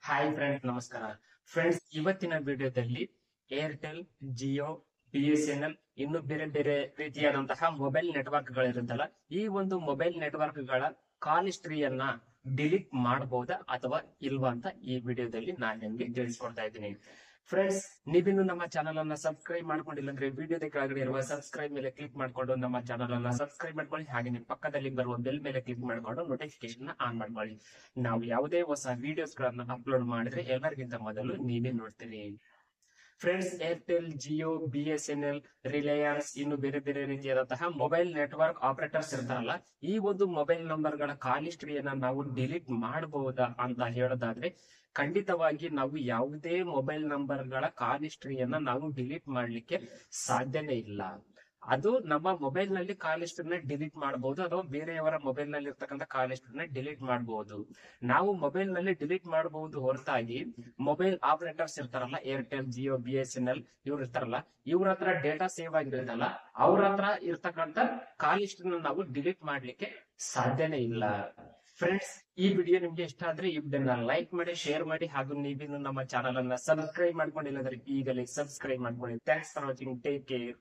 Hi friends, ನಮಸ್ಕಾರ. Friends, ಇವತ್ತಿನ ವಿಡಿಯೋದಲ್ಲಿ ಏರ್ಟೆಲ್, ಜಿಯೋ, BSNL ಇನ್ನು ಬೇರೆ ಬೇರೆ ರೀತಿಯಾದಂತಹ ಮೊಬೈಲ್ ನೆಟ್ವರ್ಕ್ ಗಳಿರುತ್ತಲ್ಲ, ಈ ಒಂದು ಮೊಬೈಲ್ ನೆಟ್ವರ್ಕ್ ಗಳ ಕಾಲ್ ಹಿಸ್ಟ್ರಿಯನ್ನ ಡಿಲೀಟ್ ಮಾಡಬಹುದಾ ಅಥವಾ ಇಲ್ವಾ ಅಂತ ಈ ವಿಡಿಯೋದಲ್ಲಿ ನಾನು ನಿಮ್ಗೆ ತಿಳಿಸ್ಕೊಡ್ತಾ ಇದ್ದೀನಿ. ಫ್ರೆಂಡ್ಸ್, ನೀವಿನ್ನು ನಮ್ಮ ಚಾನಲ್ ಅನ್ನ ಸಬ್ಸ್ಕ್ರೈಬ್ ಮಾಡ್ಕೊಂಡಿಲ್ಲ ಅಂದ್ರೆ ವಿಡಿಯೋದ ಕೆಳಗಡೆ ಇರುವ ಸಬ್ಸ್ಕ್ರೈಬ್ ಮೇಲೆ ಕ್ಲಿಕ್ ಮಾಡ್ಕೊಂಡು ನಮ್ಮ ಚಾನಲ್ ಅನ್ನ ಸಬ್ಸ್ಕ್ರೈಬ್ ಮಾಡ್ಕೊಳ್ಳಿ. ಹಾಗೆ ನಿಮ್ಮ ಪಕ್ಕದಲ್ಲಿ ಬರುವ ಬೆಲ್ ಮೇಲೆ ಕ್ಲಿಕ್ ಮಾಡ್ಕೊಂಡು ನೋಟಿಫಿಕೇಶನ್ ಆನ್ ಮಾಡ್ಕೊಳ್ಳಿ. ನಾವು ಯಾವುದೇ ಹೊಸ ವಿಡಿಯೋಸ್ ಗಳನ್ನ ಅಪ್ಲೋಡ್ ಮಾಡಿದ್ರೆ ಎಲ್ಲರಿಗಿಂತ ಮೊದಲು ನೀವೇ ನೋಡ್ತೀರಿ. Friends, Airtel, Jio, BSNL, Reliance ಇನ್ನು ಬೇರೆ ಬೇರೆ ರೀತಿಯಾದಂತಹ ಮೊಬೈಲ್ ನೆಟ್ವರ್ಕ್ ಆಪರೇಟರ್ಸ್ ಇರ್ತಾರಲ್ಲ, ಈ ಒಂದು ಮೊಬೈಲ್ ನಂಬರ್ ಗಳ ಕಾಲ್ ಹಿಸ್ಟ್ರಿಯನ್ನ ನಾವು ಡಿಲೀಟ್ ಮಾಡಬಹುದಾ ಅಂತ ಹೇಳೋದಾದ್ರೆ, ಖಂಡಿತವಾಗಿ ನಾವು ಯಾವುದೇ ಮೊಬೈಲ್ ನಂಬರ್ ಗಳ ಕಾಲ್ ಹಿಸ್ಟ್ರಿಯನ್ನ ನಾವು ಡಿಲೀಟ್ ಮಾಡ್ಲಿಕ್ಕೆ ಸಾಧ್ಯನೇ ಇಲ್ಲ. ಅದು ನಮ್ಮ ಮೊಬೈಲ್ ನಲ್ಲಿ ಕಾಲ್ ಹಿಸ್ಟ್ರಿನ ಡಿಲೀಟ್ ಮಾಡಬಹುದು ಅಥವಾ ಬೇರೆಯವರ ಮೊಬೈಲ್ ನಲ್ಲಿ ಇರ್ತಕ್ಕಂಥ ಕಾಲ್ ಹಿಸ್ಟ್ರಿನ ಡಿಲೀಟ್ ಮಾಡಬಹುದು. ನಾವು ಮೊಬೈಲ್ ನಲ್ಲಿ ಡಿಲೀಟ್ ಮಾಡಬಹುದು ಹೊರತಾಗಿ ಮೊಬೈಲ್ ಆಪರೇಟರ್ಸ್ ಇರ್ತಾರಲ್ಲ, ಏರ್ಟೆಲ್, ಜಿಯೋ, BSNL ಇವ್ರು ಇರ್ತಾರಲ್ಲ, ಇವ್ರ ಹತ್ರ ಡೇಟಾ ಸೇವ್ ಆಗಿರುತ್ತಲ್ಲ, ಅವ್ರ ಹತ್ರ ಇರ್ತಕ್ಕಂಥ ಕಾಲ್ ಹಿಸ್ಟ್ರಿನ ನಾವು ಡಿಲೀಟ್ ಮಾಡ್ಲಿಕ್ಕೆ ಸಾಧ್ಯನೇ ಇಲ್ಲ. ಫ್ರೆಂಡ್ಸ್, ಈ ವಿಡಿಯೋ ನಿಮ್ಗೆ ಇಷ್ಟ ಆದ್ರೆ ಈ ವಿಡಿಯೋನ ಲೈಕ್ ಮಾಡಿ, ಶೇರ್ ಮಾಡಿ, ಹಾಗೂ ನೀವಿನ್ನು ನಮ್ಮ ಚಾನಲ್ ಅನ್ನ ಸಬ್ಸ್ಕ್ರೈಬ್ ಮಾಡ್ಕೊಂಡಿಲ್ಲ ಅಂದ್ರೆ ಈಗಲೇ ಸಬ್ಸ್ಕ್ರೈಬ್ ಮಾಡ್ಕೊಳ್ಳಿ. Thanks for watching. Take care.